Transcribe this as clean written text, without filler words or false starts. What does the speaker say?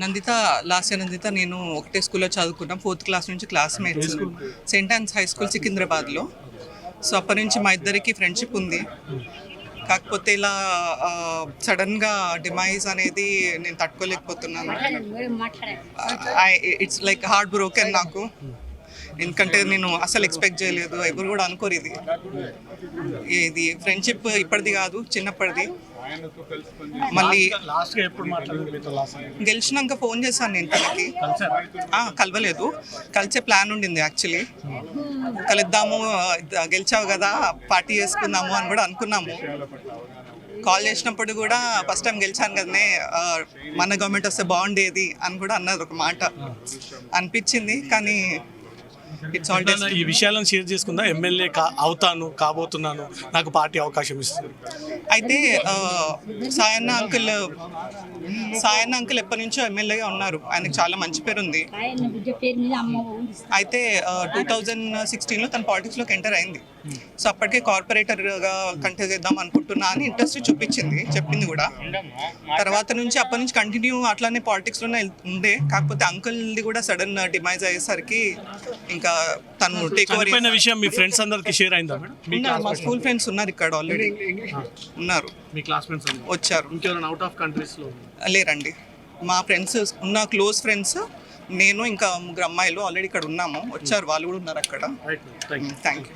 Nanditha last year Nanditha నేను ఒకటే స్కూల్లో చదువుకున్నాం, 4th క్లాస్ నుంచి classmates. Saint Ann's high school సికింద్రాబాద్లో. సో అప్పటి నుంచి మా ఇద్దరికి ఫ్రెండ్షిప్ ఉంది. కాకపోతే ఇలా సడన్గా డిమైజ్ అనేది నేను తట్టుకోలేకపోతున్నాను. ఇట్స్ లైక్ హార్ట్ బ్రోకెన్ నాకు. ఎందుకంటే నేను అసలు ఎక్స్పెక్ట్ చేయలేదు, ఎవరు కూడా అనుకోరు ఇది ఫ్రెండ్షిప్ ఇప్పటిది కాదు, చిన్నప్పటిది. మళ్ళీ గెలిచినాక ఫోన్ చేశాను నేను తనకి. కలవలేదు, కలిసే ప్లాన్ ఉండింది యాక్చువల్లీ. కలుద్దాము, గెలిచావు కదా పార్టీ చేసుకుందాము అని కూడా అనుకున్నాము. కాల్ చేసినప్పుడు కూడా ఫస్ట్ టైం గెలిచాను కదనే, మన గవర్నమెంట్ వస్తే బాగుండేది అని కూడా అన్నారు. ఒక మాట అనిపించింది, కానీ ఈ విషయాలను షేర్ చేసుకుందా? ఎమ్మెల్యే కాబోతున్నాను, నాకు పార్టీ అవకాశం ఇస్తుంది. అయితే సాయన్న అంకుల్ ఎప్పటి నుంచో ఎమ్మెల్యేగా ఉన్నారు. ఆయనకు చాలా మంచి పేరు ఉంది. అయితే 2016లో తన పాలిటిక్స్లోకి ఎంటర్ అయింది. సో అప్పటికే కార్పొరేటర్గా కంటెస్ట్ చేద్దాం అనుకుంటున్నా అని ఇంట్రెస్ట్ చూపించింది, చెప్పింది కూడా. తర్వాత నుంచి అప్పటి నుంచి కంటిన్యూ అట్లానే పాలిటిక్స్లోనే ఉండే. కాకపోతే అంకుల్ది కూడా సడన్ డిమైజ్ అయ్యేసరికి ఇంకా తను టేక్ ఓవర్ అయిన విషయం మీ ఫ్రెండ్స్ అందరికి షేర్ అయిందా మేడం? మా స్కూల్ ఫ్రెండ్స్ ఉన్నారు ఇక్కడ, ఆల్రెడీ ఉన్నారు. మీ క్లాస్మేట్స్ వచ్చారు? ఇంకెవరైనా అవుట్ ఆఫ్ కంట్రీస్లో లేరండి. మా ఫ్రెండ్స్ ఉన్న క్లోజ్ ఫ్రెండ్స్, నేను ఇంకా 3 అమ్మాయిలు ఆల్రెడీ ఇక్కడ ఉన్నాము. వచ్చారు, వాళ్ళు కూడా ఉన్నారు అక్కడ. Thank you.